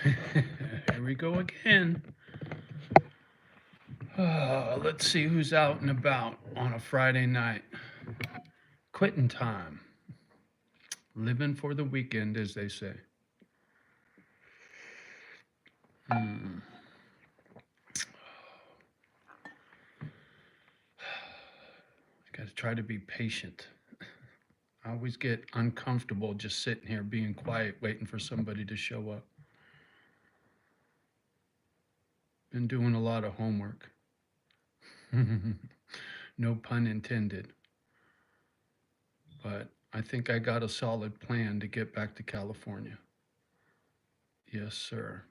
Here we go again. Let's see who's out and about on a Friday night. Quitting time. Living for the weekend, as they say. Hmm. I got to try to be patient. I always get uncomfortable just sitting here being quiet, waiting for somebody to show up. Been doing a lot of homework. No pun intended. But I think I got a solid plan to get back to California. Yes, sir.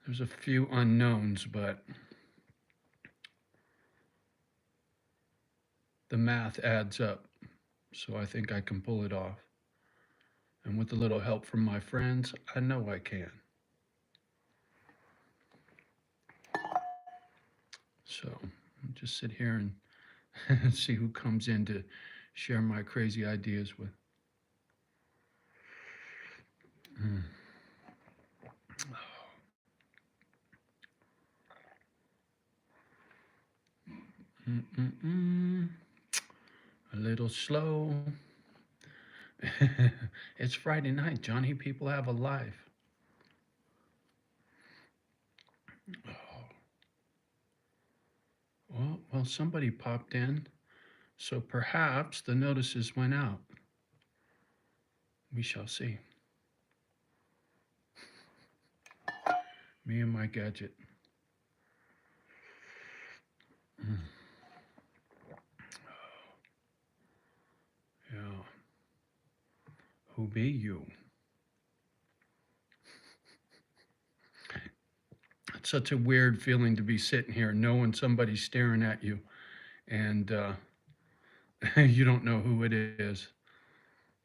There's a few unknowns, but the math adds up. So I think I can pull it off. And with a little help from my friends, I know I can. So I'll just sit here and see who comes in to share my crazy ideas with. Mm. Mm-mm-mm. A little slow. It's Friday night, Johnny. People have a life. Oh, well, somebody popped in, so perhaps the notices went out. We shall see. Me and my gadget. Mm. Yeah. Who be you? It's such a weird feeling to be sitting here knowing somebody's staring at you and you don't know who it is,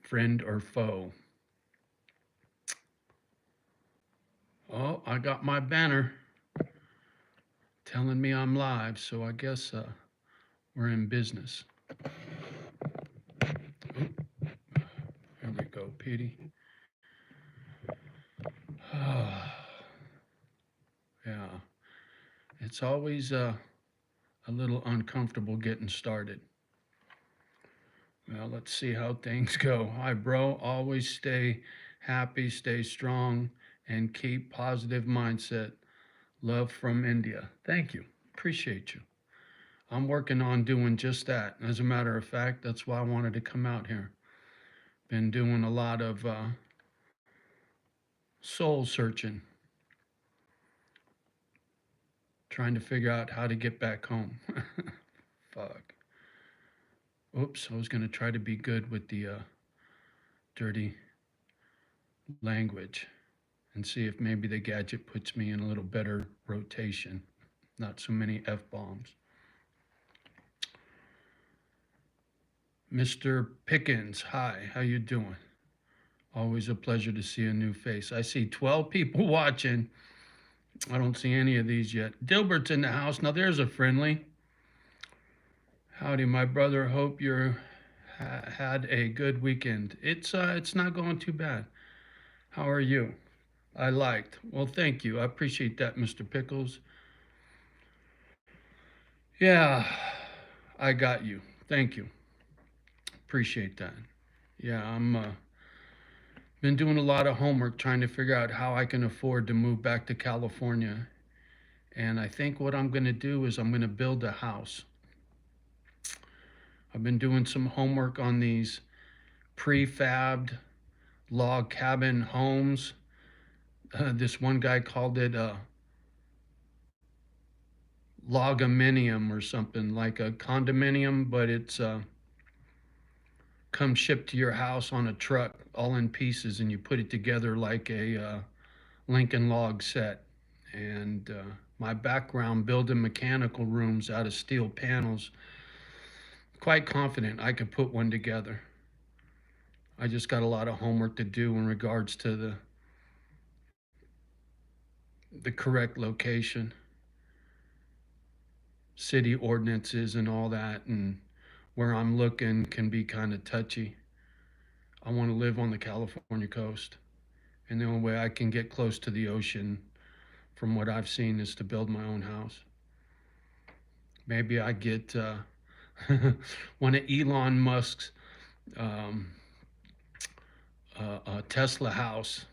friend or foe. Oh, I got my banner telling me I'm live, so I guess we're in business. Oop, here we go, Petey. Yeah, it's always a little uncomfortable getting started. Well, let's see how things go. Hi, bro. Always stay happy, stay strong, and keep positive mindset. Love from India. Thank you. Appreciate you. I'm working on doing just that. As a matter of fact, that's why I wanted to come out here. Been doing a lot of soul searching, trying to figure out how to get back home. Fuck. Oops, I was going to try to be good with the dirty language and see if maybe the gadget puts me in a little better rotation. Not so many F bombs. Mr. Pickens, hi, how you doing? Always a pleasure to see a new face. I see 12 people watching. I don't see any of these yet. Dilbert's in the house. Now there's a friendly. Howdy, my brother. Hope you had a good weekend. It's not going too bad. How are you? I liked. Well, thank you. I appreciate that, Mr. Pickles. Yeah, I got you. Thank you. Appreciate that. Yeah, I'm been doing a lot of homework trying to figure out how I can afford to move back to California. And I think what I'm going to do is I'm going to build a house. I've been doing some homework on these prefabbed log cabin homes. This one guy called it a logominium or something, like a condominium, but it's come shipped to your house on a truck, all in pieces, and you put it together like a Lincoln log set. And my background building mechanical rooms out of steel panels, quite confident I could put one together. I just got a lot of homework to do in regards to the correct location, city ordinances, and all that. And where I'm looking can be kind of touchy. I want to live on the California coast. And the only way I can get close to the ocean, from what I've seen, is to build my own house. Maybe I get one of Elon Musk's um, a Tesla house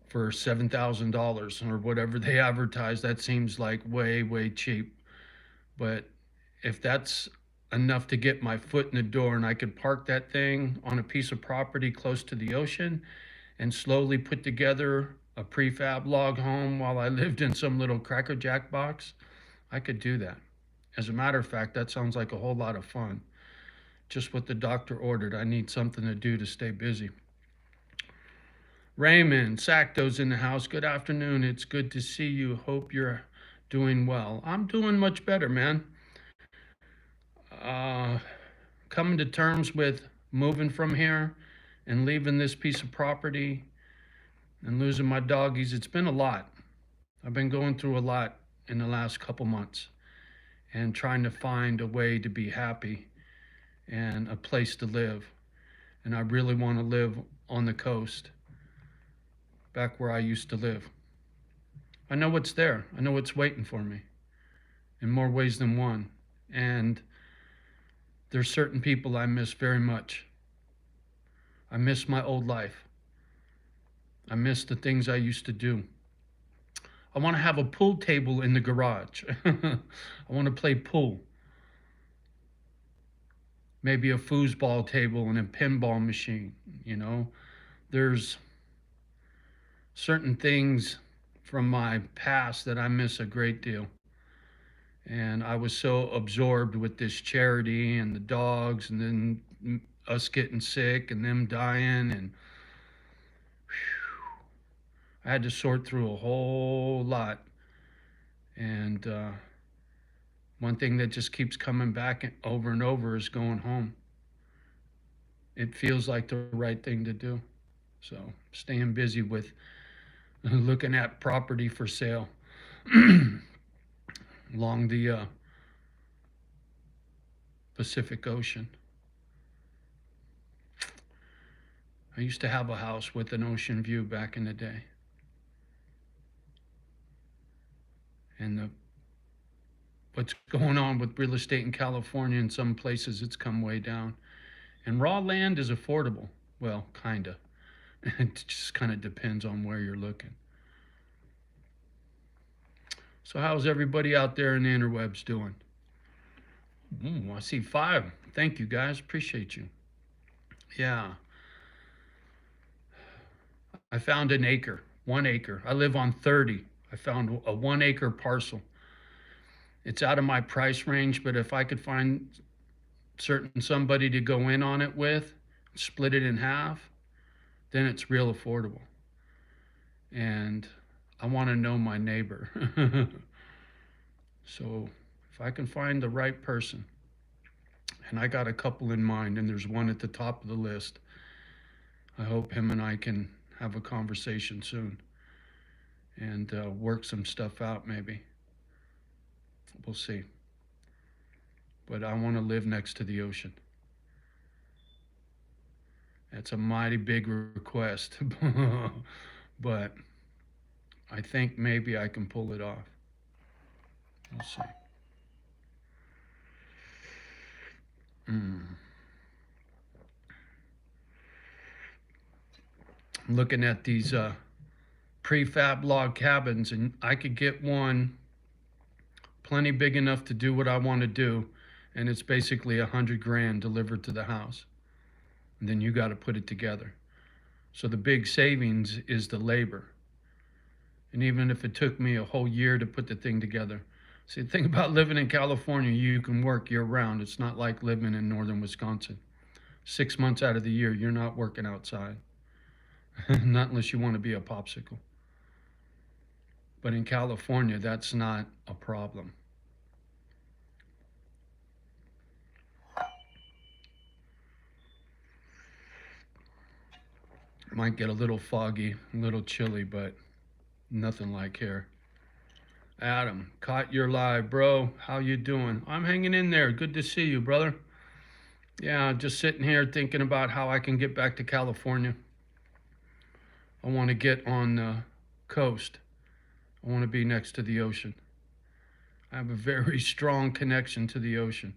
for $7,000 or whatever they advertise. That seems like way, way cheap. But if that's enough to get my foot in the door and I could park that thing on a piece of property close to the ocean and slowly put together a prefab log home while I lived in some little Cracker Jack box, I could do that. As a matter of fact, that sounds like a whole lot of fun. Just what the doctor ordered. I need something to do to stay busy. Raymond, Sacto's in the house. Good afternoon. It's good to see you. Hope you're doing well. I'm doing much better, man. Uh, Coming to terms with moving from here and leaving this piece of property and losing my doggies. It's been a lot. I've been going through a lot in the last couple months and trying to find a way to be happy and a place to live. And I really want to live on the coast, back where I used to live. I know what's there. I know what's waiting for me in more ways than one. And there's certain people I miss very much. I miss my old life. I miss the things I used to do. I want to have a pool table in the garage. I want to play pool. Maybe a foosball table and a pinball machine, you know. There's certain things from my past that I miss a great deal. And I was so absorbed with this charity and the dogs and then us getting sick and them dying, and I had to sort through a whole lot. And one thing that just keeps coming back over and over is going home. It feels like the right thing to do. So staying busy with looking at property for sale along the Pacific Ocean. I used to have a house with an ocean view back in the day. And what's going on with real estate in California, in some places it's come way down. And raw land is affordable. Well, kinda. It just kind of depends on where you're looking. So how's everybody out there in the interwebs doing? I see 5. Thank you, guys. Appreciate you. Yeah. I found an acre, 1 acre. I live on 30. I found a 1 acre parcel. It's out of my price range, but if I could find somebody to go in on it with, split it in half, then it's real affordable. And I want to know my neighbor. So if I can find the right person, and I got a couple in mind, and there's one at the top of the list, I hope him and I can have a conversation soon and work some stuff out maybe. We'll see. But I want to live next to the ocean. That's a mighty big request, but I think maybe I can pull it off. We'll see. I'm looking at these prefab log cabins, and I could get one plenty big enough to do what I want to do, and it's basically $100,000 delivered to the house. And then you got to put it together. So the big savings is the labor. And even if it took me a whole year to put the thing together. See, the thing about living in California, you can work year round. It's not like living in northern Wisconsin. 6 months out of the year, you're not working outside. Not unless you want to be a popsicle. But in California, that's not a problem. Might get a little foggy, a little chilly, but nothing like here. Adam, caught your live, bro. How you doing? I'm hanging in there. Good to see you, brother. Yeah, just sitting here thinking about how I can get back to California. I want to get on the coast. I want to be next to the ocean. I have a very strong connection to the ocean.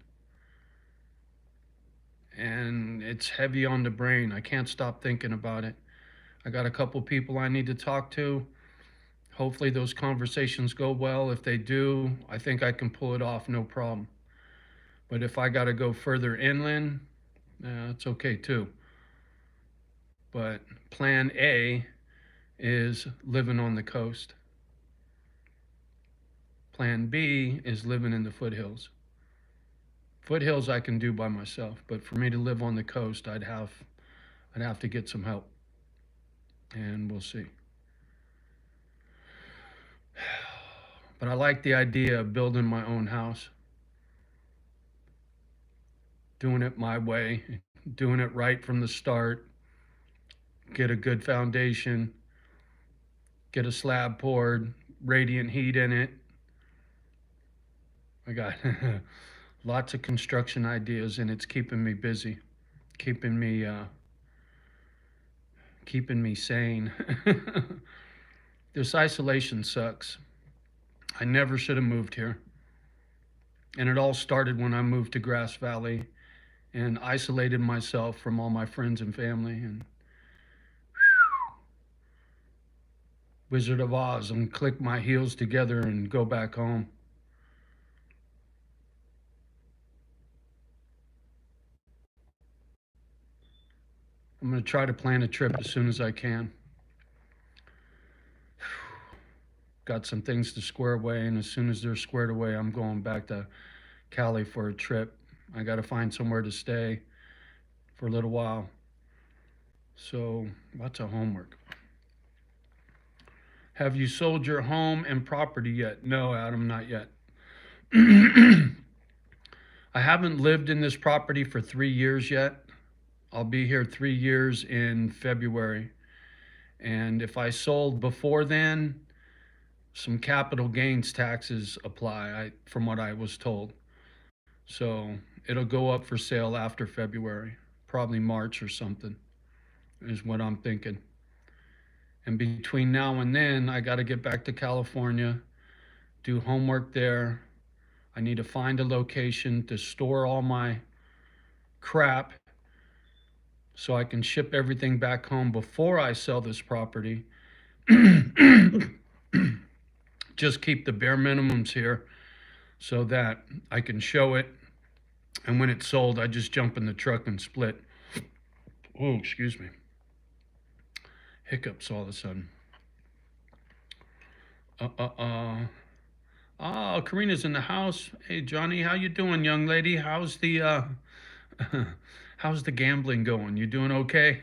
And it's heavy on the brain. I can't stop thinking about it. I got a couple people I need to talk to. Hopefully, those conversations go well. If they do, I think I can pull it off no problem. But if I got to go further inland, it's okay too. But plan A is living on the coast. Plan B is living in the foothills. Foothills I can do by myself, but for me to live on the coast, I'd have to get some help, and we'll see. But I like the idea of building my own house, doing it my way, doing it right from the start, get a good foundation, get a slab poured, radiant heat in it. I got lots of construction ideas, and it's keeping me busy, keeping me keeping me sane. This isolation sucks. I never should have moved here. And it all started when I moved to Grass Valley and isolated myself from all my friends and family. And Wizard of Oz, and click my heels together and go back home. I'm going to try to plan a trip as soon as I can. Got some things to square away, and as soon as they're squared away, I'm going back to Cali for a trip. I got to find somewhere to stay for a little while. So, lots of homework. Have you sold your home and property yet? No, Adam, not yet. I haven't lived in this property for 3 years yet. I'll be here 3 years in February. And if I sold before then, some capital gains taxes apply, from what I was told. So it'll go up for sale after February, probably March or something, is what I'm thinking. And between now and then, I got to get back to California, do homework there. I need to find a location to store all my crap so I can ship everything back home before I sell this property. Just keep the bare minimums here so that I can show it. And when it's sold, I just jump in the truck and split. Oh, excuse me. Hiccups all of a sudden. Oh, Karina's in the house. Hey, Johnny, how you doing, young lady? How's the how's the gambling going? You doing okay?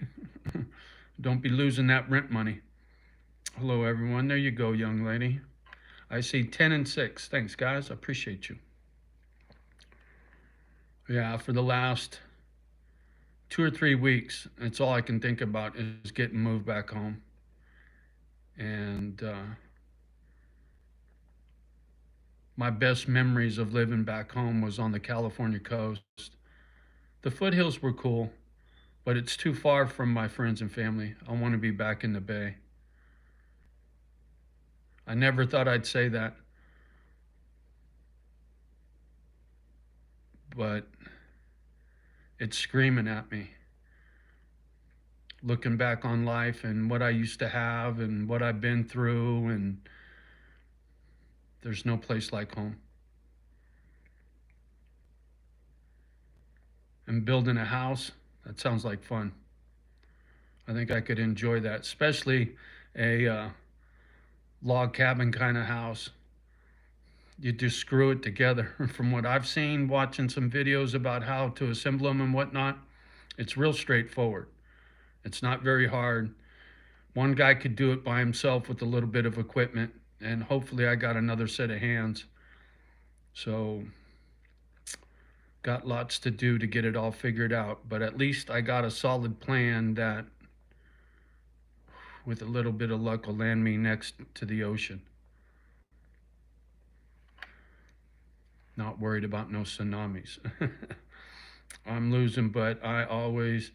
Don't be losing that rent money. Hello, everyone. There you go, young lady. I see 10 and 6. Thanks, guys. I appreciate you. Yeah, for the last 2 or 3 weeks, that's all I can think about is getting moved back home. And my best memories of living back home was on the California coast. The foothills were cool, but it's too far from my friends and family. I want to be back in the Bay. I never thought I'd say that, but it's screaming at me. Looking back on life and what I used to have and what I've been through, and there's no place like home. And building a house, that sounds like fun. I think I could enjoy that, especially a log cabin kind of house. You just screw it together. From what I've seen, watching some videos about how to assemble them and whatnot, it's real straightforward. It's not very hard. One guy could do it by himself with a little bit of equipment, and hopefully I got another set of hands. So, got lots to do to get it all figured out, but at least I got a solid plan that, with a little bit of luck, will land me next to the ocean. Not worried about no tsunamis. I'm losing, but I always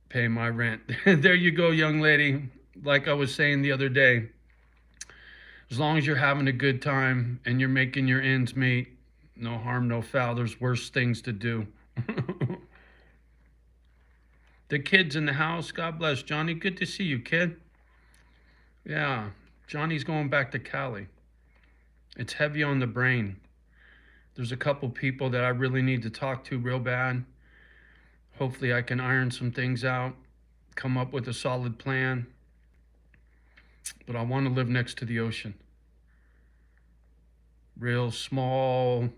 pay my rent. There you go, young lady. like I was saying the other day, as long as you're having a good time and you're making your ends meet, no harm, no foul. There's worse things to do. The kids in the house, God bless. Johnny, good to see you, kid. Yeah, Johnny's going back to Cali. It's heavy on the brain. There's a couple people that I really need to talk to real bad. Hopefully, I can iron some things out, come up with a solid plan. But I want to live next to the ocean. Real small,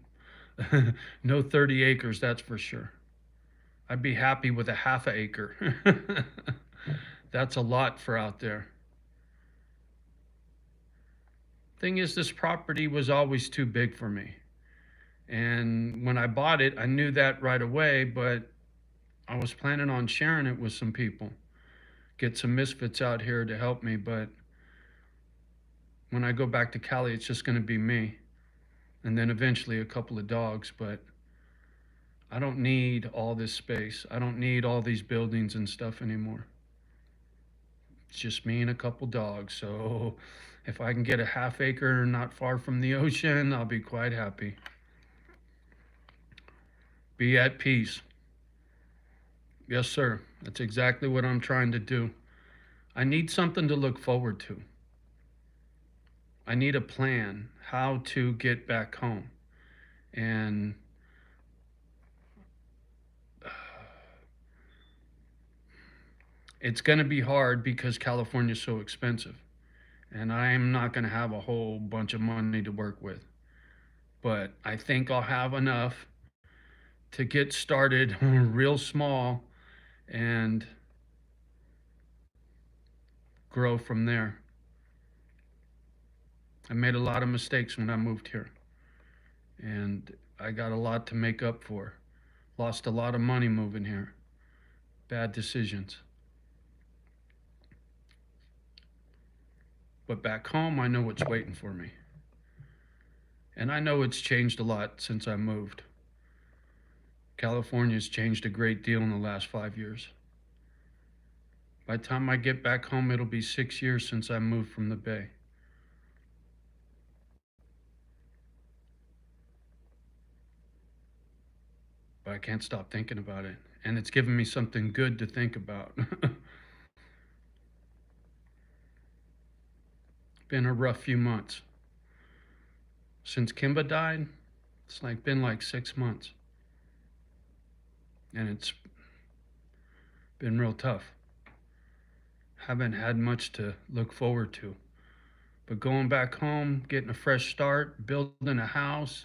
no 30 acres, that's for sure. I'd be happy with a half a acre. That's a lot for out there. Thing is, this property was always too big for me. And when I bought it, I knew that right away, but I was planning on sharing it with some people, get some misfits out here to help me. But when I go back to Cali, it's just going to be me. And then eventually a couple of dogs. But I don't need all this space. I don't need all these buildings and stuff anymore. It's just me and a couple dogs. So if I can get a half acre not far from the ocean, I'll be quite happy. Be at peace. Yes, sir. That's exactly what I'm trying to do. I need something to look forward to. I need a plan how to get back home. And it's going to be hard because California is so expensive. And I'm not going to have a whole bunch of money to work with. But I think I'll have enough to get started real small and grow from there. I made a lot of mistakes when I moved here, and I got a lot to make up for. Lost a lot of money moving here. Bad decisions. But back home, I know what's waiting for me. And I know it's changed a lot since I moved. California's changed a great deal in the last 5 years. By the time I get back home, it'll be 6 years since I moved from the Bay. But I can't stop thinking about it. And it's given me something good to think about. Been a rough few months. Since Kimba died, it's been like 6 months. And it's been real tough. Haven't had much to look forward to. But going back home, getting a fresh start, building a house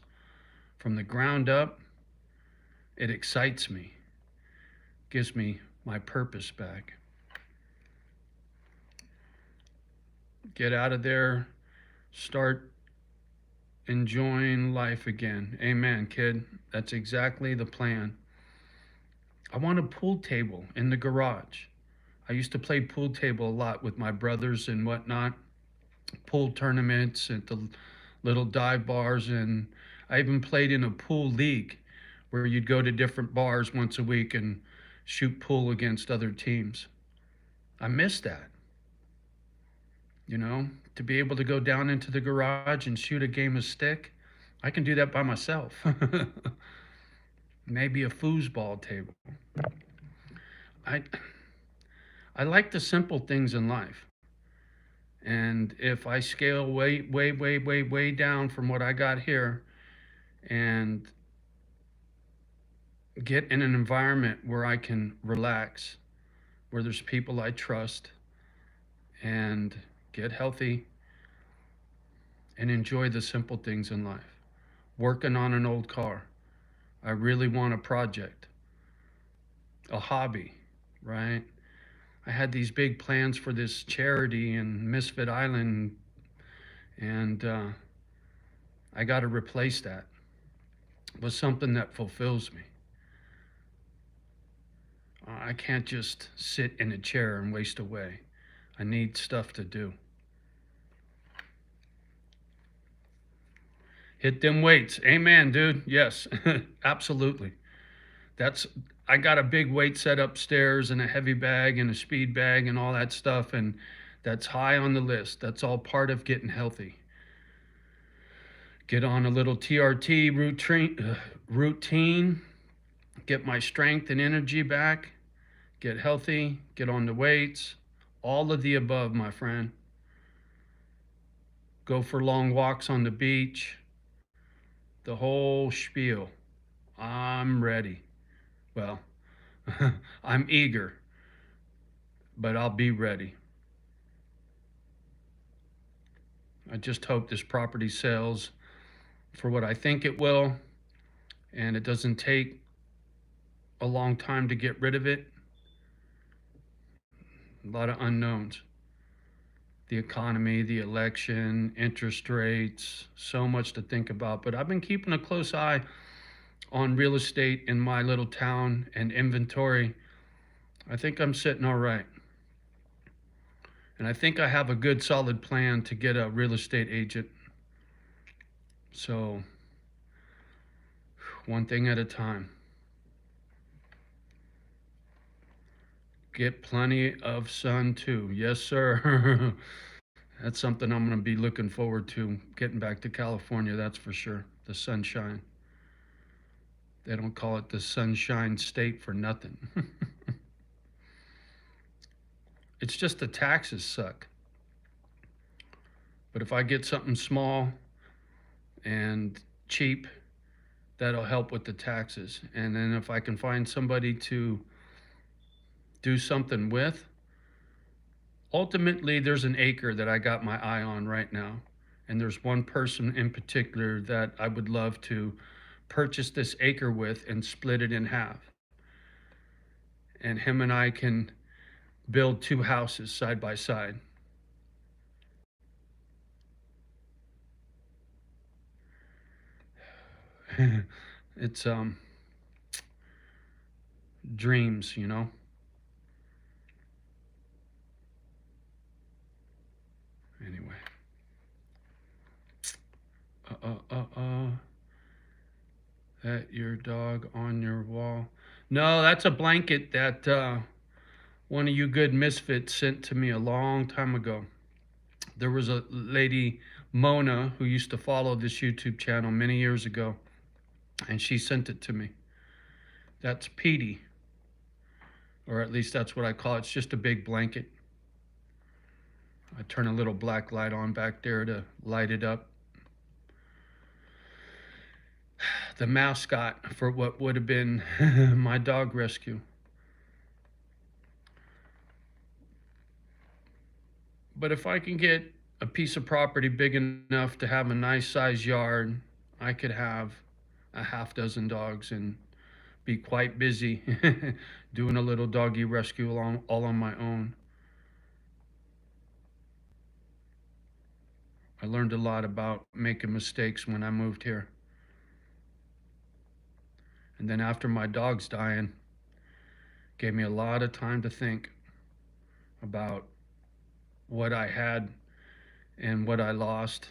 from the ground up, it excites me. Gives me my purpose back. Get out of there, start enjoying life again. Amen, kid. That's exactly the plan. I want a pool table in the garage. I used to play pool table a lot with my brothers and whatnot, pool tournaments at the little dive bars, and I even played in a pool league where you'd go to different bars once a week and shoot pool against other teams. I miss that. To be able to go down into the garage and shoot a game of stick, I can do that by myself. Maybe a foosball table. I I like the simple things in life. And if I scale way, way, way, way, way down from what I got here and get in an environment where I can relax, where there's people I trust, and get healthy and enjoy the simple things in life. Working on an old car. I really want a project, a hobby, right? I had these big plans for this charity in Misfit Island, and I got to replace that with something that fulfills me. I can't just sit in a chair and waste away. I need stuff to do. Hit them weights. Amen, dude. Yes, absolutely. I got a big weight set upstairs and a heavy bag and a speed bag and all that stuff. And That's high on the list. That's all part of getting healthy. Get on a little TRT routine, get my strength and energy back, get healthy, get on the weights, all of the above, my friend. Go for long walks on the beach, the whole spiel. I'm ready. Well, I'm eager, but I'll be ready. I just hope this property sells for what I think it will, and it doesn't take a long time to get rid of it. A lot of unknowns. The economy, the election, interest rates, so much to think about. But I've been keeping a close eye on real estate in my little town and inventory. I think I'm sitting all right. And I think I have a good solid plan to get a real estate agent. So, one thing at a time. Get plenty of sun too. Yes, sir. That's something I'm going to be looking forward to, getting back to California, that's for sure. The sunshine. They don't call it the Sunshine State for nothing. It's just the taxes suck. But if I get something small and cheap, that'll help with the taxes. And then if I can find somebody to do something with, ultimately there's an acre that I got my eye on right now. And there's one person in particular that I would love to purchase this acre with and split it in half. And him and I can build two houses side by side. It's dreams, you know. Anyway. That your dog on your wall? No, that's a blanket that one of you good misfits sent to me a long time ago. There was a lady, Mona, who used to follow this YouTube channel many years ago, and she sent it to me. That's Petey, or at least that's what I call it. It's just a big blanket. I turn a little black light on back there to light it up. The mascot for what would have been my dog rescue. But if I can get a piece of property big enough to have a nice sized yard, I could have a half dozen dogs and be quite busy doing a little doggy rescue all on my own. I learned a lot about making mistakes when I moved here. And then after my dog's dying, gave me a lot of time to think about what I had and what I lost.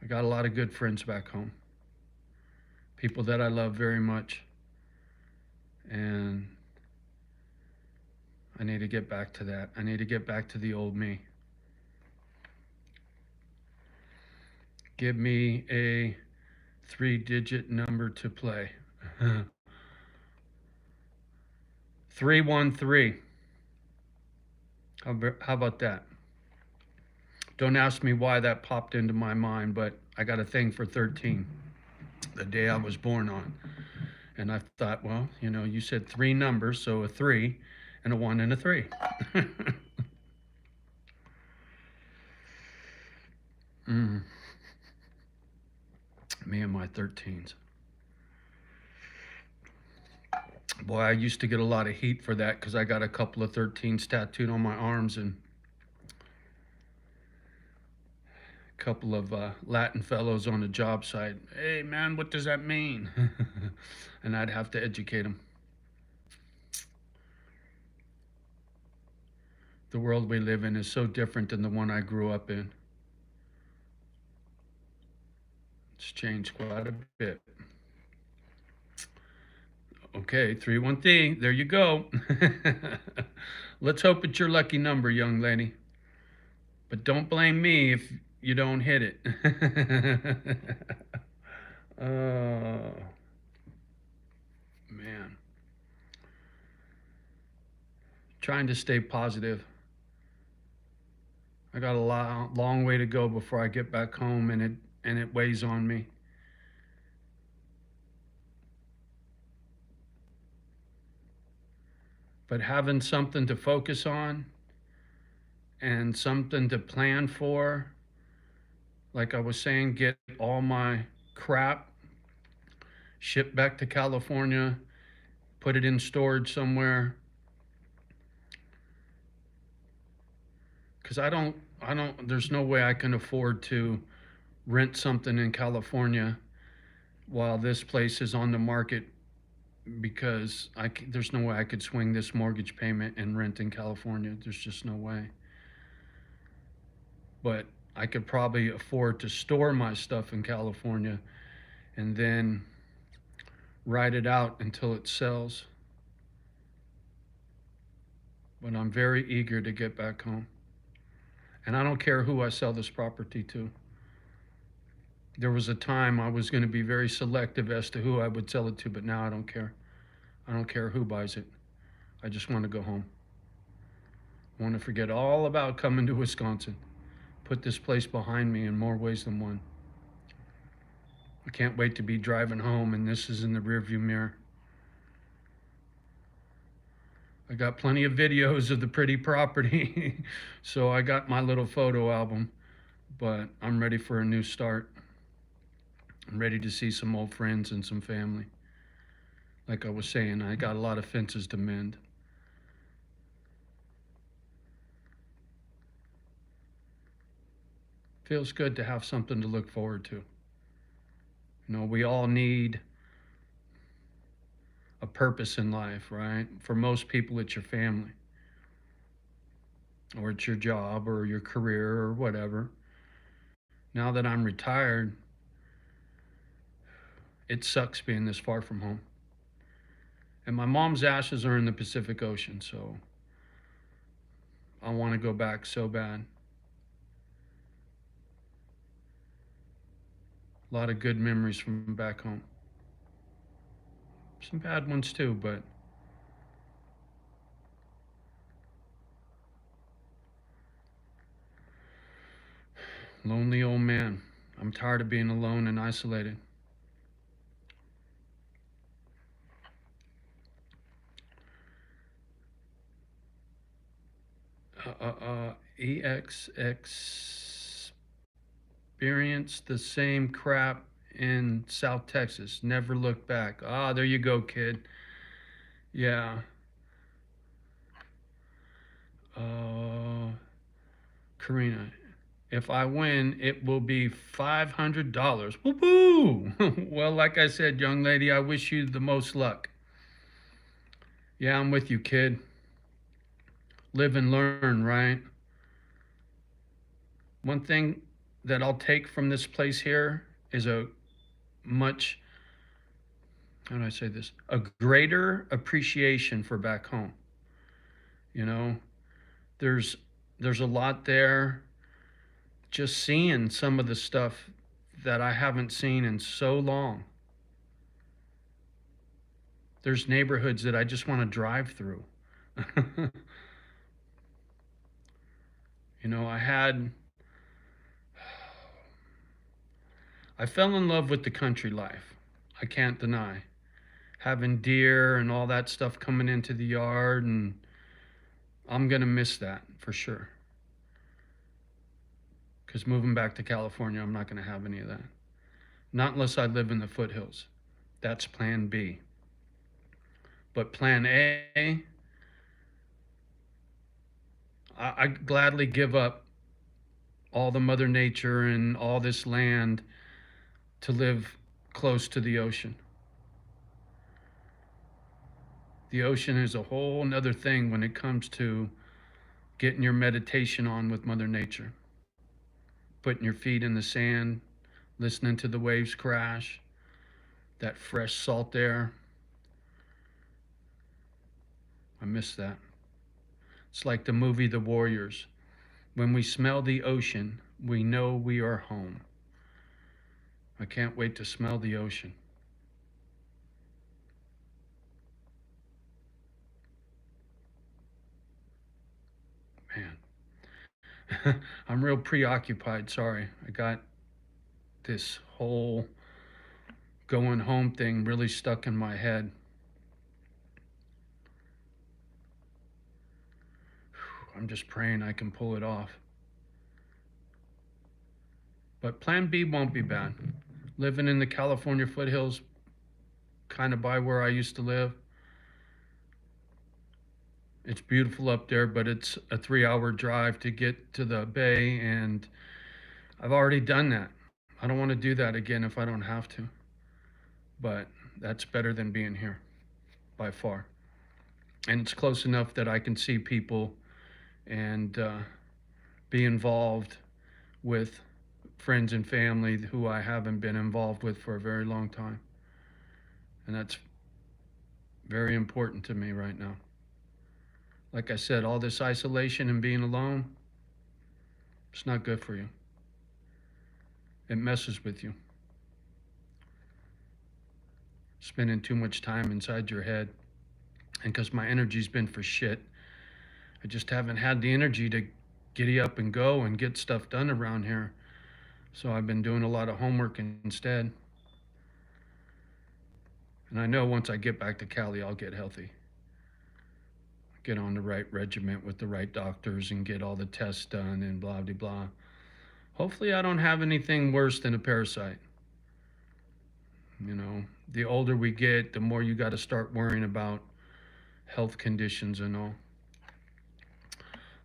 I got a lot of good friends back home, people that I love very much, and I need to get back to that. I need to get back to the old me. Give me a 3-digit number to play. 313. How about that? Don't ask me why that popped into my mind, but I got a thing for 13, the day I was born on. And I thought, well, you know, you said three numbers, so a 3 and a 1 and a 3. Me and my 13s. Boy, I used to get a lot of heat for that because I got a couple of 13s tattooed on my arms, and a couple of Latin fellows on the job site. Hey, man, what does that mean? And I'd have to educate them. The world we live in is so different than the one I grew up in. It's changed quite a bit. Okay, 313. There you go. Let's hope it's your lucky number, young lady. But don't blame me if you don't hit it. Oh, man. Trying to stay positive. I got a long way to go before I get back home, and it weighs on me. But having something to focus on and something to plan for, like I was saying, get all my crap shipped back to California, put it in storage somewhere, because I don't, there's no way I can afford to rent something in California while this place is on the market, because there's no way I could swing this mortgage payment and rent in California. There's just no way. But I could probably afford to store my stuff in California and then ride it out until it sells. But I'm very eager to get back home. And I don't care who I sell this property to. There was a time I was going to be very selective as to who I would sell it to, but now I don't care. I don't care who buys it. I just want to go home. I want to forget all about coming to Wisconsin. Put this place behind me in more ways than one. I can't wait to be driving home and this is in the rearview mirror. I got plenty of videos of the pretty property, so I got my little photo album, but I'm ready for a new start. I'm ready to see some old friends and some family. Like I was saying, I got a lot of fences to mend. Feels good to have something to look forward to. We all need a purpose in life, right? For most people, it's your family, or it's your job, or your career, or whatever. Now that I'm retired, it sucks being this far from home. And my mom's ashes are in the Pacific Ocean, so I want to go back so bad. A lot of good memories from back home. Some bad ones too, but lonely old man. I'm tired of being alone and isolated. EX experienced the same crap in South Texas. Never looked back. Ah, there you go, kid. Yeah. Uh, Karina, if I win, it will be $500. Woo-hoo! Well, like I said, young lady, I wish you the most luck. Yeah, I'm with you, kid. Live and learn, right? One thing that I'll take from this place here is a much, how do I say this? A greater appreciation for back home. You know, there's there's a lot there. Just seeing some of the stuff that I haven't seen in so long. There's neighborhoods that I just want to drive through. you know, I had I fell in love with the country life. I can't deny. Having deer and all that stuff coming into the yard, and I'm going to miss that for sure. Because moving back to California, I'm not going to have any of that. Not unless I live in the foothills. That's plan B. But plan A, I'd gladly give up all the Mother Nature and all this land to live close to the ocean. The ocean is a whole nother thing when it comes to getting your meditation on with Mother Nature. Putting your feet in the sand, listening to the waves crash, that fresh salt air. I miss that. It's like the movie The Warriors. When we smell the ocean, we know we are home. I can't wait to smell the ocean. Man, I'm real preoccupied. Sorry. I got this whole going home thing really stuck in my head. I'm just praying I can pull it off. But plan B won't be bad. Living in the California foothills, kind of by where I used to live, it's beautiful up there, but it's a 3 hour drive to get to the bay, and I've already done that. I don't want to do that again if I don't have to. But that's better than being here by far. And it's close enough that I can see people and be involved with friends and family who I haven't been involved with for a very long time. And that's very important to me right now. Like I said, all this isolation and being alone, it's not good for you. It messes with you. Spending too much time inside your head. And because my energy's been for shit, I just haven't had the energy to giddy up and go and get stuff done around here. So I've been doing a lot of homework instead. And I know once I get back to Cali, I'll get healthy. Get on the right regiment with the right doctors and get all the tests done and blah, blah, blah. Hopefully, I don't have anything worse than a parasite. You know, the older we get, the more you got to start worrying about health conditions and all.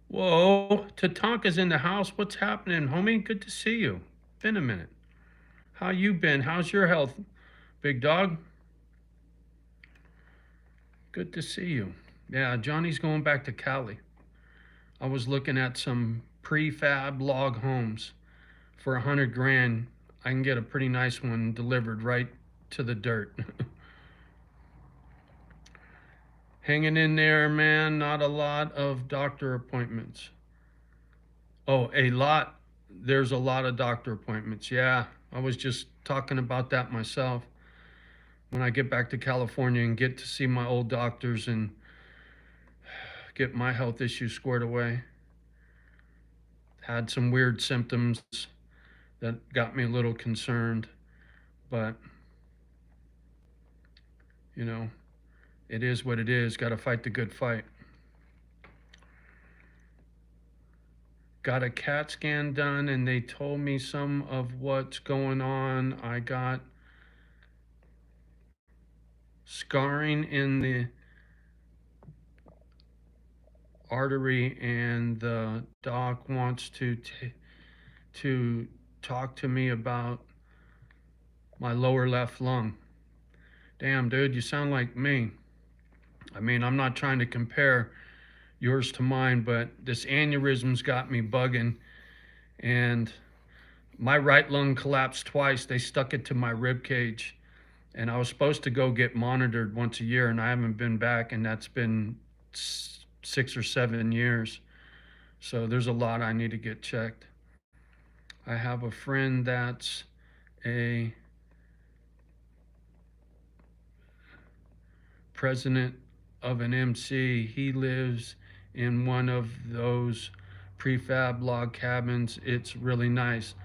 Whoa, Tatanka's in the house. What's happening, homie? Good to see you. Been a minute. How you been? How's your health, big dog? Good to see you. Yeah, Johnny's going back to Cali. I was looking at some prefab log homes for 100 grand. I can get a pretty nice one delivered right to the dirt. Hanging in there, man. Not a lot of doctor appointments. Oh, a lot. There's a lot of doctor appointments. Yeah, I was just talking about that myself. When I get back to California and get to see my old doctors and get my health issues squared away. Had some weird symptoms that got me a little concerned, but you know, it is what it is. Got to fight the good fight. Got a CAT scan done, and they told me some of what's going on. I got scarring in the artery, and the doc wants to talk to me about my lower left lung. Damn, dude, you sound like me. I mean, I'm not trying to compare yours to mine, but this aneurysm's got me bugging, and my right lung collapsed twice. They stuck it to my rib cage, and I was supposed to go get monitored once a year, and I haven't been back, and that's been 6 or 7 years. So there's a lot I need to get checked. I have a friend that's a president of an MC. He lives in one of those prefab log cabins. It's really nice.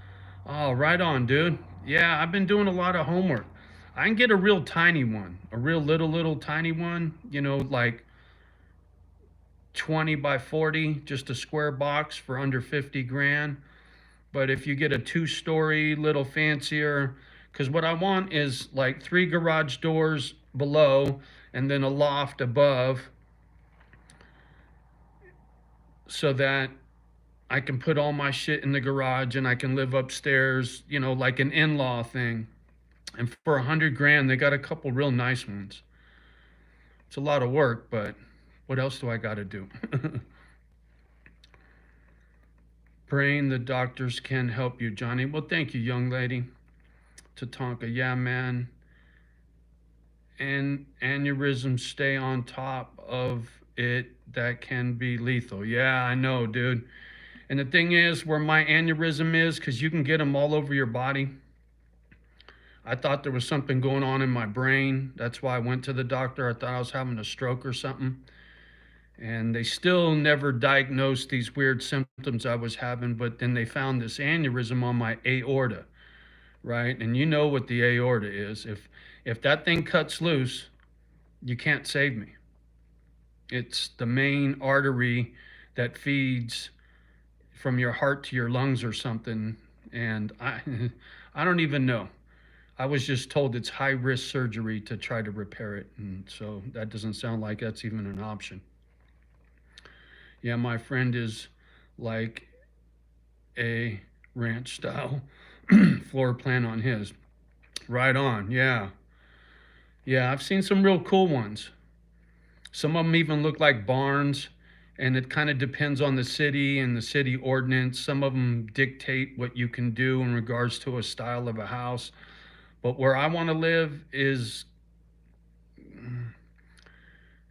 Oh, right on, dude. Yeah, I've been doing a lot of homework. I can get a real tiny one, a real little tiny one, like 20 by 40, just a square box for under 50 grand. But if you get a 2 story, little fancier, because what I want is like 3 garage doors below and then a loft above, so that I can put all my shit in the garage and I can live upstairs, like an in-law thing. And for 100 grand, they got a couple real nice ones. It's a lot of work, but what else do I got to do? Praying the doctors can help you, Johnny. Well, thank you, young lady. Tatanka, yeah, man. And aneurysms stay on top of that can be lethal. Yeah, I know, dude. And the thing is, where my aneurysm is, because you can get them all over your body. I thought there was something going on in my brain. That's why I went to the doctor. I thought I was having a stroke or something. And they still never diagnosed these weird symptoms I was having, but then they found this aneurysm on my aorta, right? And you know what the aorta is. If that thing cuts loose, you can't save me. It's the main artery that feeds from your heart to your lungs or something. And I I don't even know. I was just told it's high risk surgery to try to repair it. And so that doesn't sound like that's even an option. Yeah, my friend is like a ranch style floor plan on his. Right on. Yeah. Yeah, I've seen some real cool ones. Some of them even look like barns, and it kind of depends on the city and the city ordinance. Some of them dictate what you can do in regards to a style of a house. But where I want to live is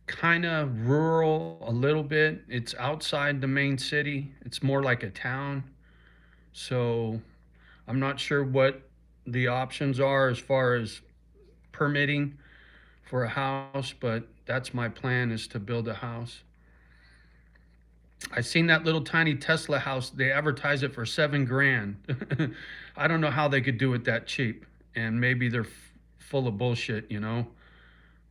kind of rural a little bit. It's outside the main city. It's more like a town. So I'm not sure what the options are as far as permitting for a house, but that's my plan, is to build a house. I seen that little tiny Tesla house. They advertise it for 7 grand. I don't know how they could do it that cheap. And maybe they're full of bullshit, you know.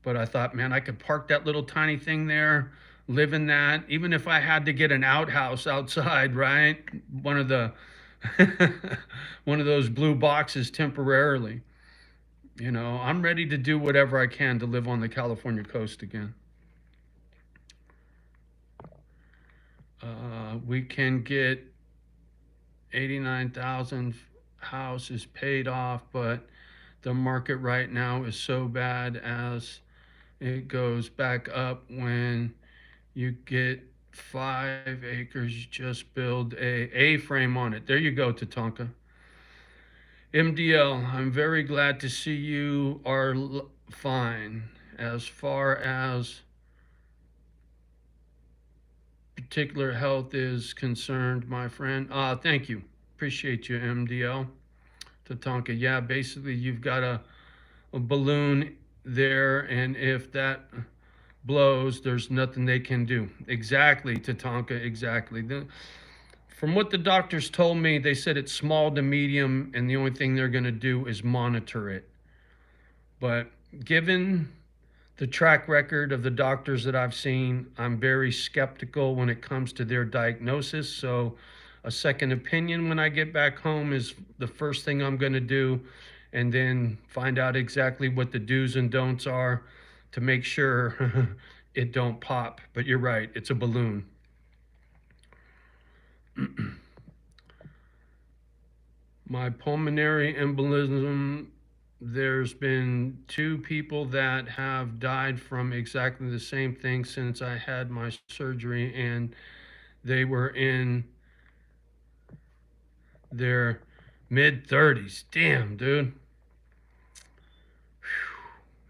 But I thought, man, I could park that little tiny thing there, live in that. Even if I had to get an outhouse outside, right? One of the one of those blue boxes temporarily. You know, I'm ready to do whatever I can to live on the California coast again. We can get 89,000 houses paid off, but the market right now is so bad as it goes back up when you get 5 acres. You just build a A-frame on it. There you go, Tatanka. MDL, I'm very glad to see you are fine. As far as particular health is concerned, my friend. Thank you. Appreciate you, MDL. Tatanka, yeah, basically you've got a balloon there, and if that blows, there's nothing they can do. Exactly, Tatanka, exactly. From what the doctors told me, they said it's small to medium, and the only thing they're going to do is monitor it. But given the track record of the doctors that I've seen, I'm very skeptical when it comes to their diagnosis. So a second opinion when I get back home is the first thing I'm going to do, and then find out exactly what the do's and don'ts are to make sure it don't pop. But you're right, it's a balloon. My pulmonary embolism, there's been 2 people that have died from exactly the same thing since I had my surgery, and they were in their mid-30s. Damn, dude.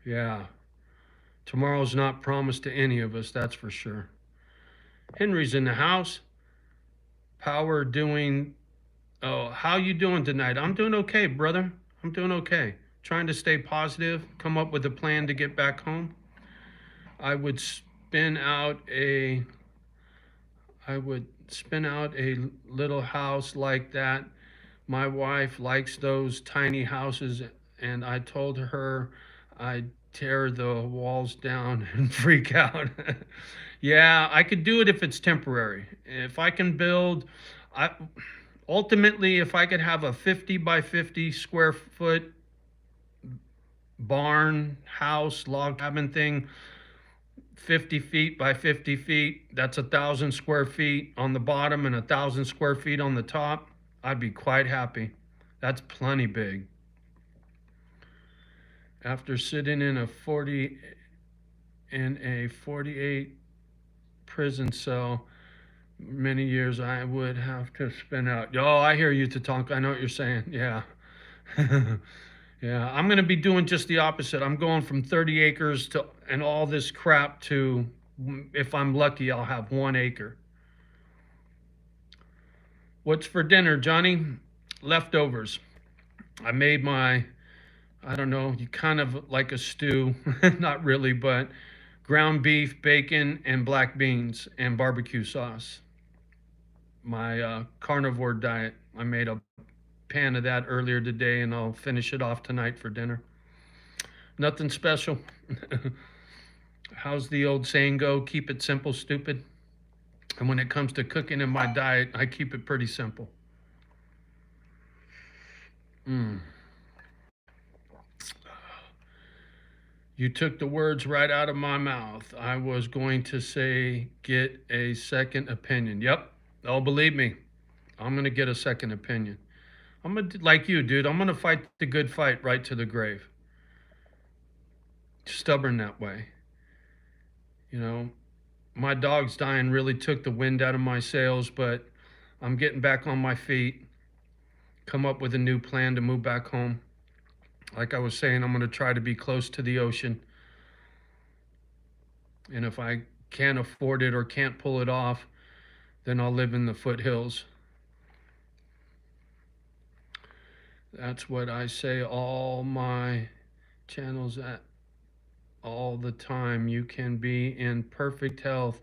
Whew. Yeah. Tomorrow's not promised to any of us, that's for sure. Henry's in the house. Power doing... Oh, how you doing tonight? I'm doing okay, brother. I'm doing okay. Trying to stay positive, come up with a plan to get back home. I would spin out a little house like that. My wife likes those tiny houses, and I told her I'd tear the walls down and freak out. Yeah, I could do it if it's temporary. If I can build, ultimately, if I could have a 50 by 50 square foot barn, house, log cabin thing, 50 feet by 50 feet, that's 1,000 square feet on the bottom and 1,000 square feet on the top, I'd be quite happy. That's plenty big. After sitting in a 48 prison cell many years, I would have to spin out. Oh, I hear you, Tatanka. I know what you're saying. Yeah. Yeah, I'm going to be doing just the opposite. I'm going from 30 acres to and all this crap to If I'm lucky, I'll have 1 acre. What's for dinner, Johnny? Leftovers. I made my, I don't know, you kind of like a stew, not really, but ground beef, bacon, and black beans and barbecue sauce. My carnivore diet. I made a pan of that earlier today, and I'll finish it off tonight for dinner. Nothing special. How's the old saying go? Keep it simple, stupid. And when it comes to cooking in my diet, I keep it pretty simple. Mm. You took the words right out of my mouth. I was going to say, get a second opinion. Yep. Oh, believe me, I'm going to get a second opinion. I'm going to, like you, dude, I'm going to fight the good fight right to the grave. Stubborn that way. You know, my dog's dying really took the wind out of my sails, but I'm getting back on my feet, come up with a new plan to move back home. Like I was saying, I'm going to try to be close to the ocean. And if I can't afford it or can't pull it off, then I'll live in the foothills. That's what I say all my channels at all the time. You can be in perfect health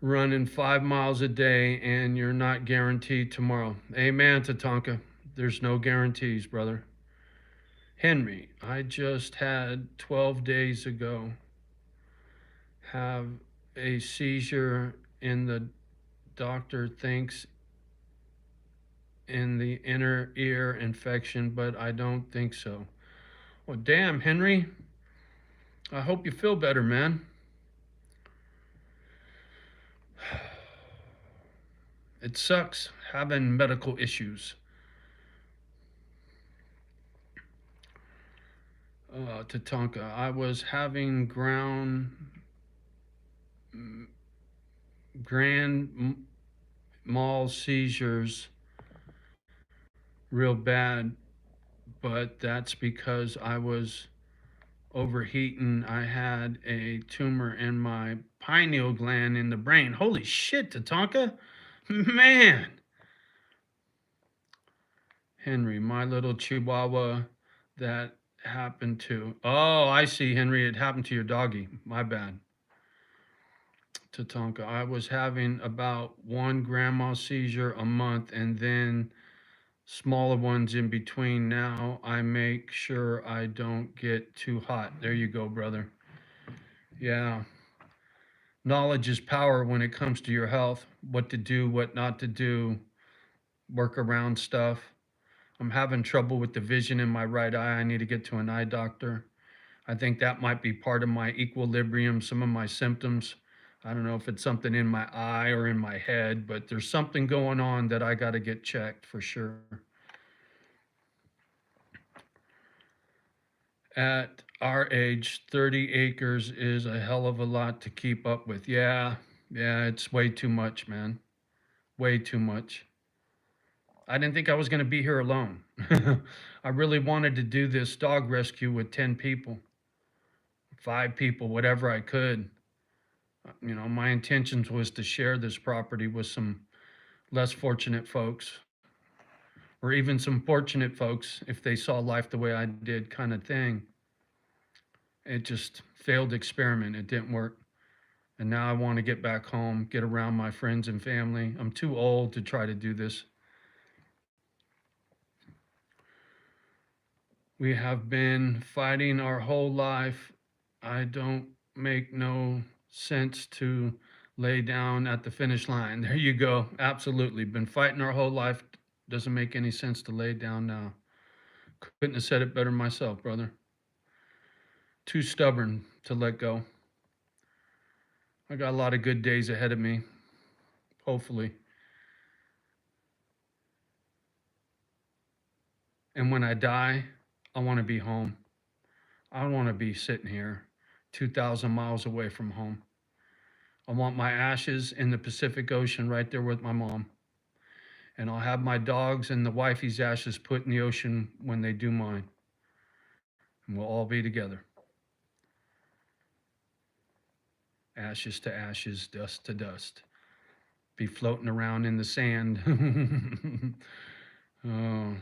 running 5 miles a day and you're not guaranteed tomorrow. Amen, Tatanka. There's no guarantees, brother. Henry, I just had 12 days ago have a seizure in the doctor thinks in the inner ear infection, but I don't think so. Well, damn, Henry. I hope you feel better, man. It sucks having medical issues. Tatanka, I was having grand mal seizures real bad, but that's because I was overheating. I had a tumor in my pineal gland in the brain. Holy shit, Tatanka. Man. Henry, my little chihuahua that happened to. Oh, I see, Henry. It happened to your doggy. My bad. Tatanka, I was having about one grandma seizure a month and then smaller ones in between. Now I make sure I don't get too hot. There you go, brother. Yeah. Knowledge is power when it comes to your health, what to do, what not to do, work around stuff. I'm having trouble with the vision in my right eye. I need to get to an eye doctor. I think that might be part of my equilibrium, some of my symptoms. I don't know if it's something in my eye or in my head, but there's something going on that I got to get checked for sure. At our age, 30 acres is a hell of a lot to keep up with. Yeah, it's way too much, man. Way too much. I didn't think I was going to be here alone. I really wanted to do this dog rescue with 10 people, 5 people, whatever I could. You know, my intentions was to share this property with some less fortunate folks, or even some fortunate folks if they saw life the way I did, kind of thing. It just failed experiment. It didn't work. And now I want to get back home, get around my friends and family. I'm too old to try to do this. We have been fighting our whole life. I don't make no sense to lay down at the finish line. There you go. Absolutely. Been fighting our whole life. Doesn't make any sense to lay down now. Couldn't have said it better myself, brother. Too stubborn to let go. I got a lot of good days ahead of me, hopefully. And when I die, I want to be home. I don't want to be sitting here 2,000 miles away from home. I want my ashes in the Pacific Ocean right there with my mom. And I'll have my dogs and the wifey's ashes put in the ocean when they do mine. And we'll all be together. ashes to ashes, dust to dust. Be floating around in the sand. Oh,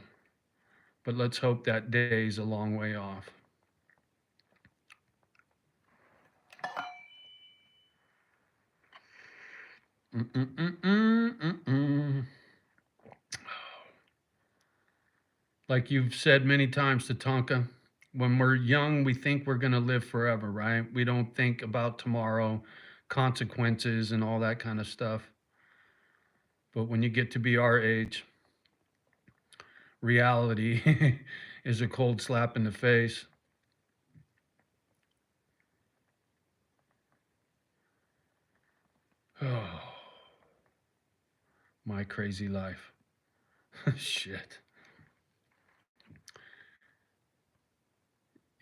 but let's hope that day's a long way off. Mm-mm-mm-mm-mm-mm. Like you've said many times to Tonka, when we're young, we think we're going to live forever, right? We don't think about tomorrow, consequences, and all that kind of stuff. But when you get to be our age, reality is a cold slap in the face. Oh, my crazy life. Shit.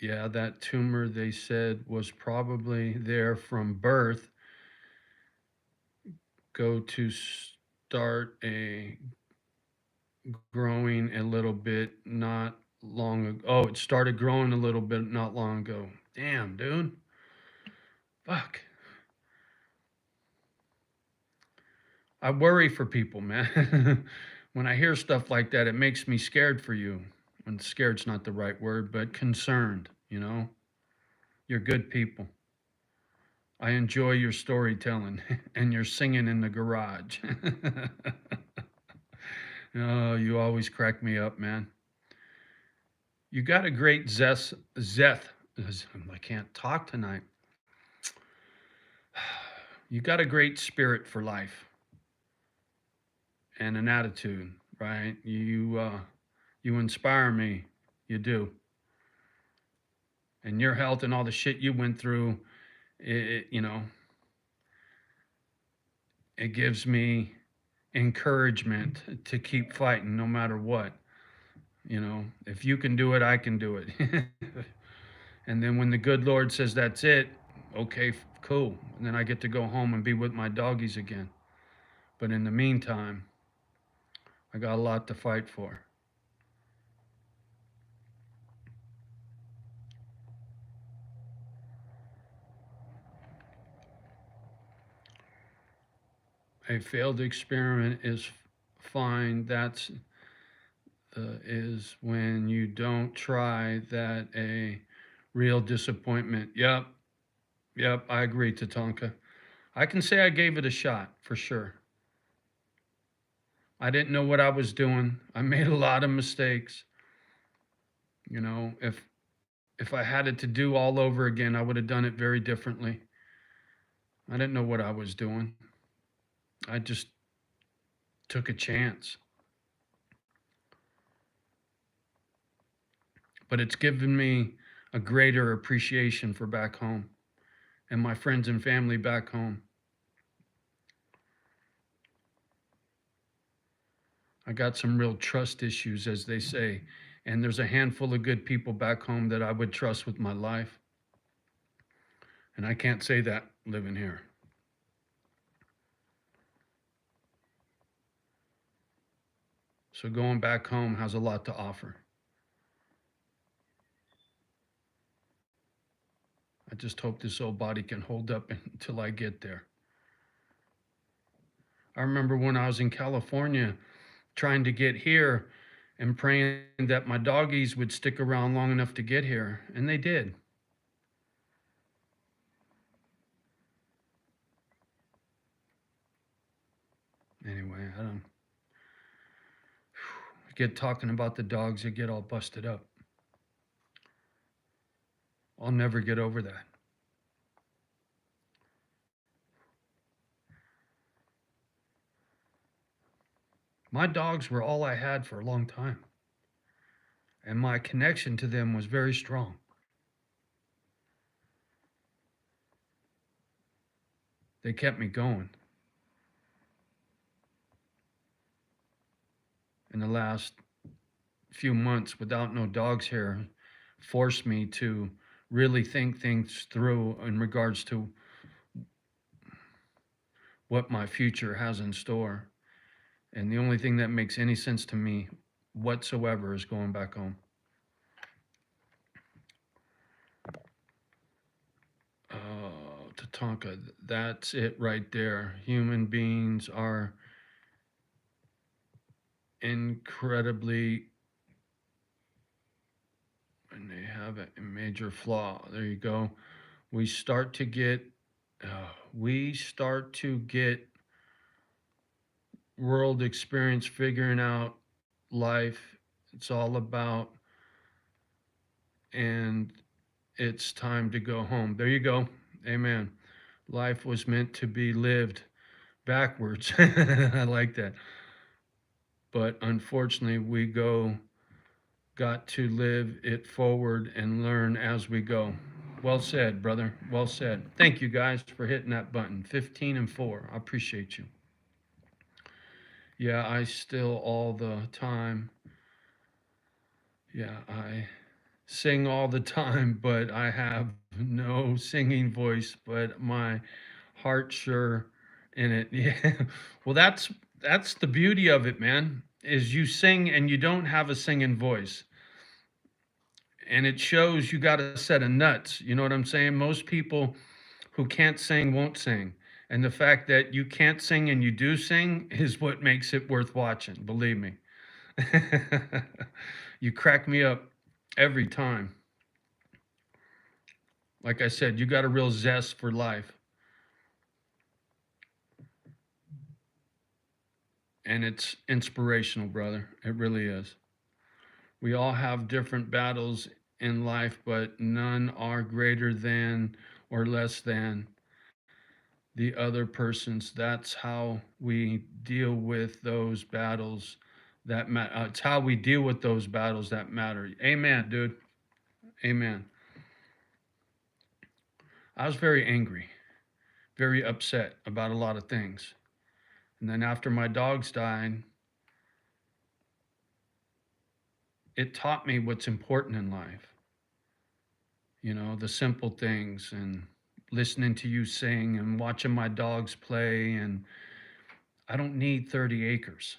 Yeah, that tumor they said was probably there from birth. Go to start a growing a little bit not long ago. Oh, it started growing a little bit not long ago. Damn, dude. Fuck. I worry for people, man. When I hear stuff like that, it makes me scared for you. And scared's not the right word, but concerned. You're good people. I enjoy your storytelling and your singing in the garage. Oh, you always crack me up, man. You got a great zeth. I can't talk tonight. You got a great spirit for life and an attitude, right? You inspire me. You do. And your health and all the shit you went through, it it gives me encouragement to keep fighting no matter what. If you can do it, I can do it. And then when the good Lord says that's it, okay, cool. And then I get to go home and be with my doggies again. But in the meantime, I got a lot to fight for. A failed experiment is fine. That's is when you don't try. That a real disappointment. Yep, yep. I agree, Tatanka. I can say I gave it a shot for sure. I didn't know what I was doing. I made a lot of mistakes. If I had it to do all over again, I would have done it very differently. I didn't know what I was doing. I just took a chance. But it's given me a greater appreciation for back home and my friends and family back home. I got some real trust issues, as they say, and there's a handful of good people back home that I would trust with my life. And I can't say that living here. So going back home has a lot to offer. I just hope this old body can hold up until I get there. I remember when I was in California trying to get here and praying that my doggies would stick around long enough to get here, and they did. Anyway, I don't get talking about the dogs, I get all busted up. I'll never get over that. My dogs were all I had for a long time, and my connection to them was very strong. They kept me going. In the last few months, without no dogs here, forced me to really think things through in regards to what my future has in store. And the only thing that makes any sense to me whatsoever is going back home. Oh, Tatanka, that's it right there. Human beings are incredibly, and they have a major flaw. There you go. We start to get, we start to get world experience figuring out life. It's all about, and it's time to go home. There you go. Amen. Life was meant to be lived backwards. I like that. But unfortunately, got to live it forward and learn as we go. Well said, brother. Well said. Thank you guys for hitting that button. 15 and 4. I appreciate you. Yeah, I still all the time. Yeah, I sing all the time, but I have no singing voice, but my heart sure in it. Yeah. Well, that's the beauty of it, man. Is you sing and you don't have a singing voice. And it shows you got a set of nuts. You know what I'm saying? Most people who can't sing won't sing. And the fact that you can't sing and you do sing is what makes it worth watching, believe me. You crack me up every time. Like I said, you got a real zest for life. And it's inspirational, brother. It really is. We all have different battles in life, but none are greater than or less than the other person's. That's how we deal with those battles that matter. It's how we deal with those battles that matter. Amen, dude. Amen. I was very angry, very upset about a lot of things. And then after my dogs died, it taught me what's important in life. You know, the simple things and listening to you sing and watching my dogs play. And I don't need 30 acres.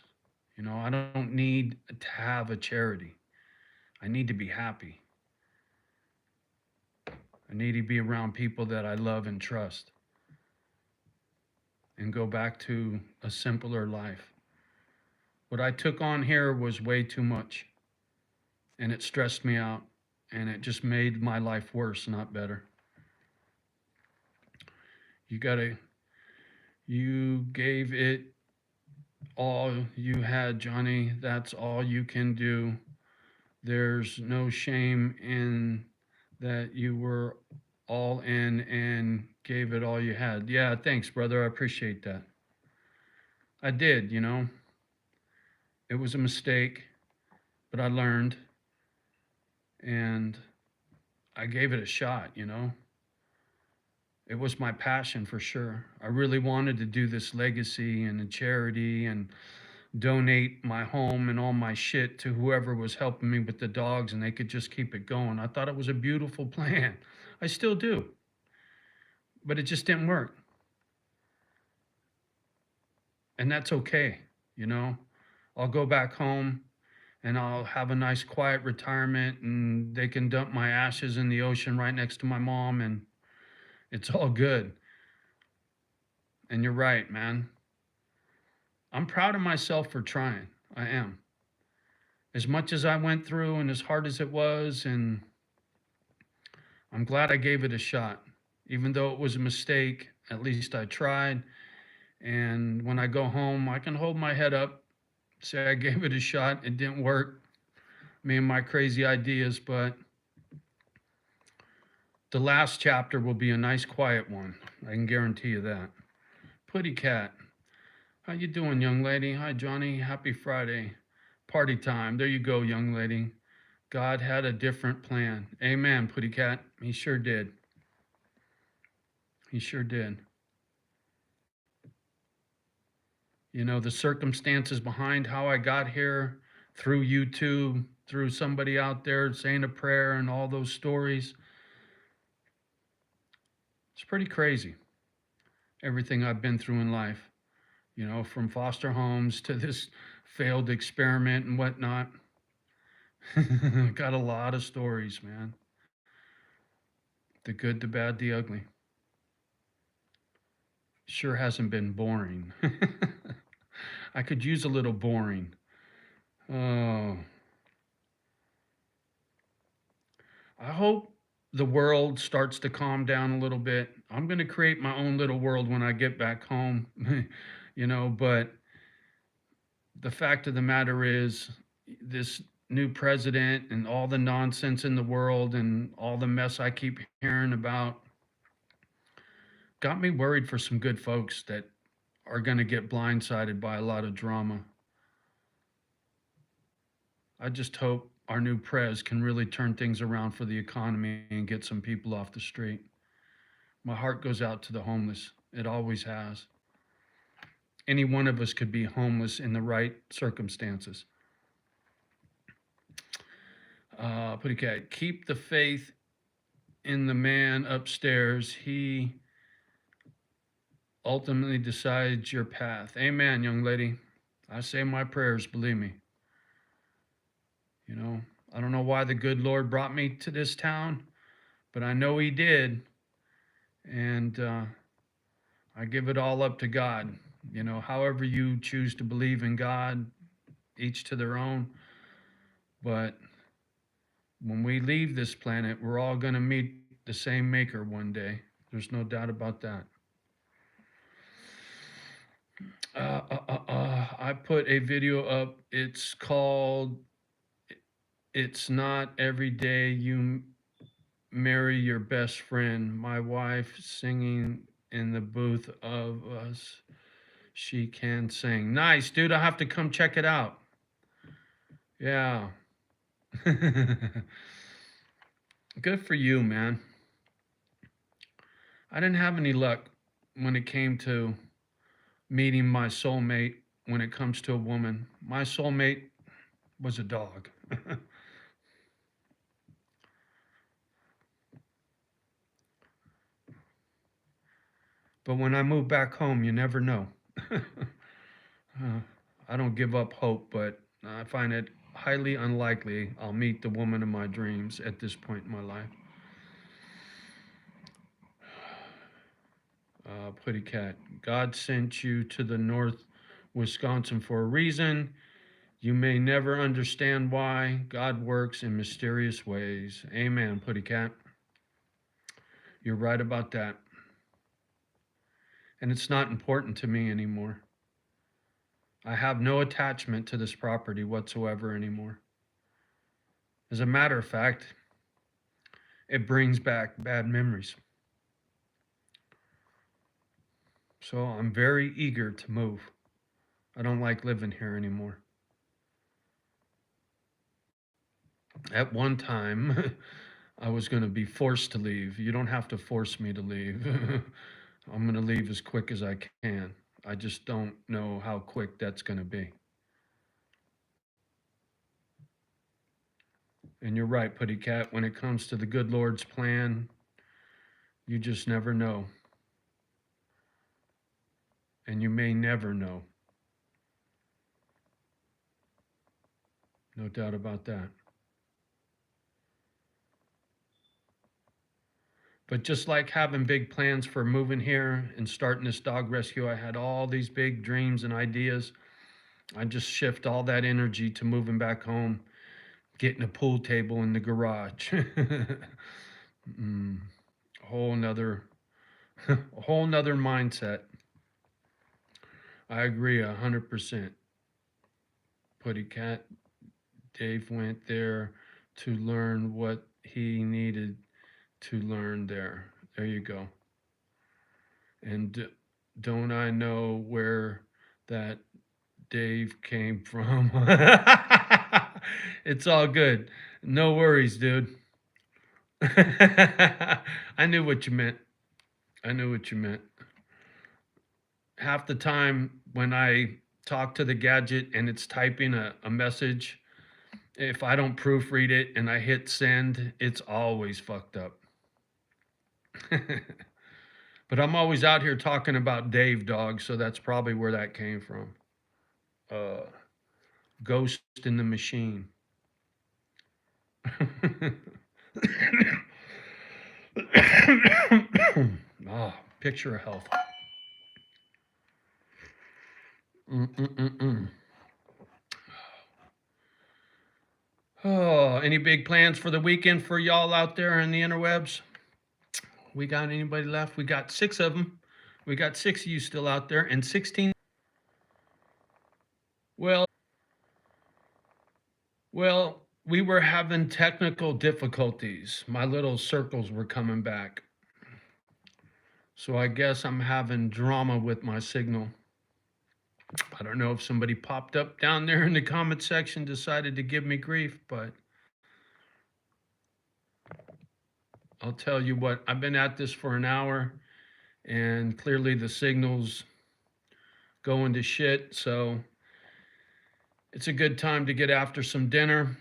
You know, I don't need to have a charity. I need to be happy. I need to be around people that I love and trust and go back to a simpler life. What I took on here was way too much and it stressed me out and it just made my life worse, not better. You gotta, you gave it all you had, Johnny. That's all you can do. There's no shame in that you were all in and gave it all you had. Yeah, thanks, brother. I appreciate that. I did, you know. It was a mistake, but I learned and I gave it a shot, you know. It was my passion for sure. I really wanted to do this legacy and a charity and donate my home and all my shit to whoever was helping me with the dogs and they could just keep it going. I thought it was a beautiful plan. I still do. But it just didn't work. And that's okay, you know. I'll go back home and I'll have a nice quiet retirement and they can dump my ashes in the ocean right next to my mom and it's all good. And you're right, man. I'm proud of myself for trying. I am. As much as I went through and as hard as it was, and I'm glad I gave it a shot. Even though it was a mistake, at least I tried. And when I go home, I can hold my head up, say I gave it a shot. It didn't work. Me and my crazy ideas, but the last chapter will be a nice quiet one. I can guarantee you that. Putty Cat, how you doing, young lady? Hi, Johnny. Happy Friday. Party time. There you go, young lady. God had a different plan. Amen, Putty Cat. He sure did. He sure did. You know, the circumstances behind how I got here through YouTube, through somebody out there saying a prayer and all those stories. It's pretty crazy. Everything I've been through in life, you know, from foster homes to this failed experiment and whatnot. Got a lot of stories, man. The good, the bad, the ugly. sure hasn't been boring. I could use a little boring. Oh, I hope the world starts to calm down a little bit. I'm going to create my own little world when I get back home, but the fact of the matter is, this new president and all the nonsense in the world and all the mess I keep hearing about got me worried for some good folks that are going to get blindsided by a lot of drama. I just hope our new prez can really turn things around for the economy and get some people off the street. My heart goes out to the homeless. It always has. Any one of us could be homeless in the right circumstances. Pretty cat. Keep the faith in the man upstairs. He ultimately decides your path. Amen, young lady. I say my prayers, believe me. I don't know why the good Lord brought me to this town, but I know He did. And I give it all up to God. However you choose to believe in God, each to their own. But when we leave this planet, we're all going to meet the same Maker one day. There's no doubt about that. I put a video up. It's called "It's Not Every Day You Marry Your Best Friend." My wife singing in the booth of us. She can sing. Nice, dude. I'll have to come check it out. Yeah. Good for you, man. I didn't have any luck when it came to meeting my soulmate when it comes to a woman. My soulmate was a dog. But when I move back home, you never know. I don't give up hope, but I find it highly unlikely I'll meet the woman of my dreams at this point in my life. Pretty cat. God sent you to the North Wisconsin for a reason. You may never understand why. God works in mysterious ways. Amen, Putty cat. You're right about that. And it's not important to me anymore. I have no attachment to this property whatsoever anymore. As a matter of fact, it brings back bad memories. So I'm very eager to move. I don't like living here anymore. At one time, I was going to be forced to leave. You don't have to force me to leave. I'm going to leave as quick as I can. I just don't know how quick that's going to be. And you're right, Putty Cat. When it comes to the good Lord's plan, you just never know. And you may never know. No doubt about that. But just like having big plans for moving here and starting this dog rescue, I had all these big dreams and ideas. I just shift all that energy to moving back home, getting a pool table in the garage. A whole nother mindset. I agree 100%. Putty Cat. Dave went there to learn what he needed to learn there. There you go. And don't I know where that Dave came from? It's all good. No worries, dude. I knew what you meant. I knew what you meant. Half the time when I talk to the gadget and it's typing a message, if I don't proofread it and I hit send, it's always fucked up. But I'm always out here talking about Dave, dog, so that's probably where that came from. Ghost in the Machine. Oh, picture of health. Mm-mm-mm-mm. Oh, any big plans for the weekend for y'all out there in the interwebs? We got anybody left? We got 6 of them. We got 6 of you still out there, and 16. Well, we were having technical difficulties. My little circles were coming back. So I guess I'm having drama with my signal. I don't know if somebody popped up down there in the comment section, decided to give me grief, but I'll tell you what, I've been at this for an hour and clearly the signal's going to shit. So it's a good time to get after some dinner.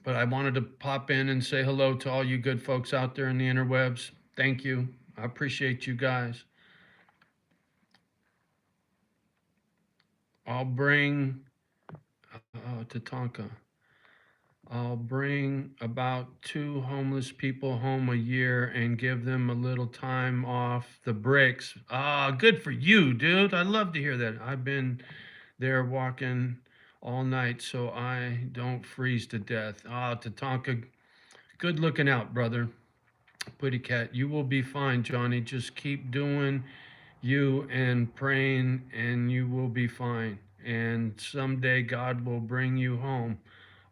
But I wanted to pop in and say hello to all you good folks out there in the interwebs. Thank you. I appreciate you guys. I'll bring Tatanka. I'll bring about 2 homeless people home a year and give them a little time off the bricks. Ah, good for you, dude. I love to hear that. I've been there walking all night so I don't freeze to death. Ah, Tatanka, good looking out, brother. Putty cat, you will be fine, Johnny. Just keep doing you and praying, and you will be fine. And someday God will bring you home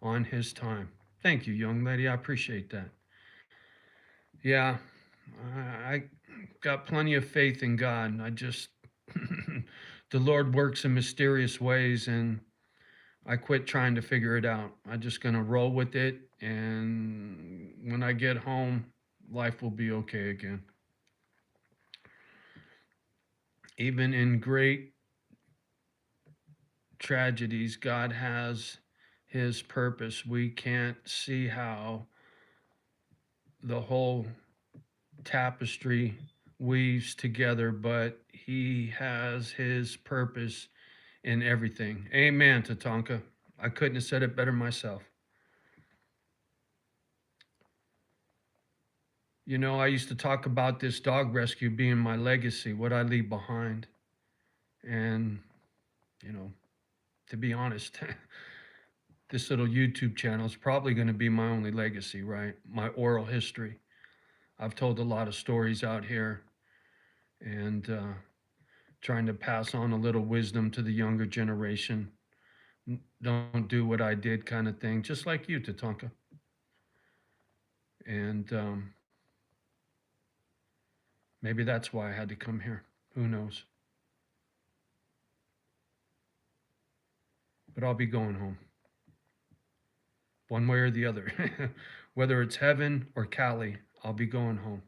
on His time. Thank you, young lady. I appreciate that. Yeah, I got plenty of faith in God. I just, the Lord works in mysterious ways, and I quit trying to figure it out. I'm just going to roll with it. And when I get home, life will be okay again. Even in great tragedies, God has His purpose. We can't see how the whole tapestry weaves together, but He has His purpose in everything. Amen, Tatanka. I couldn't have said it better myself. You know, I used to talk about this dog rescue being my legacy, what I leave behind. And, you know, to be honest, this little YouTube channel is probably going to be my only legacy, right? My oral history. I've told a lot of stories out here and trying to pass on a little wisdom to the younger generation. Don't do what I did, kind of thing, just like you, Tatanka. And maybe that's why I had to come here. Who knows? But I'll be going home. One way or the other. Whether it's heaven or Cali, I'll be going home.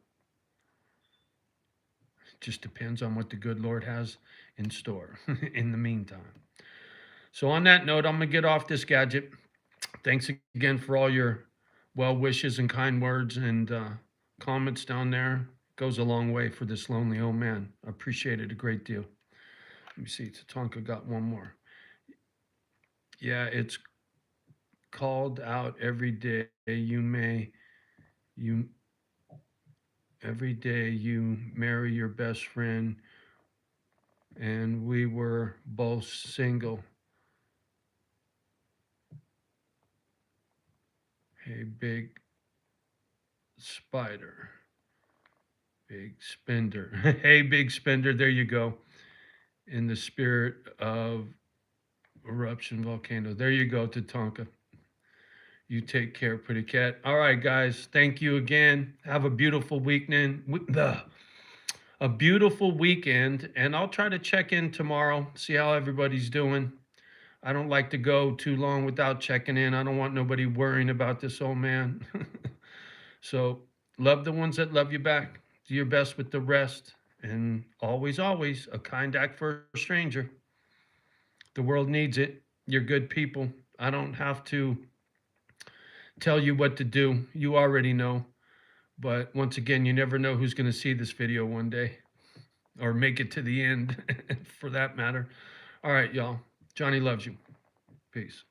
It just depends on what the good Lord has in store in the meantime. So on that note, I'm going to get off this gadget. Thanks again for all your well wishes and kind words and comments down there. Goes a long way for this lonely old man. I appreciate it a great deal. Let me see. Tatanka got one more. Yeah, it's called out every day. You every day you marry your best friend, and we were both single. Hey, big spider. Big spender. Hey, big spender. There you go. In the spirit of eruption volcano. There you go, Tatanka. You take care, pretty cat. All right, guys. Thank you again. Have a beautiful weekend. A beautiful weekend. And I'll try to check in tomorrow, see how everybody's doing. I don't like to go too long without checking in. I don't want nobody worrying about this old man. So love the ones that love you back. Do your best with the rest. And always, always a kind act for a stranger. The world needs it. You're good people. I don't have to tell you what to do. You already know. But once again, you never know who's going to see this video one day or make it to the end for that matter. All right, y'all. Johnny loves you. Peace.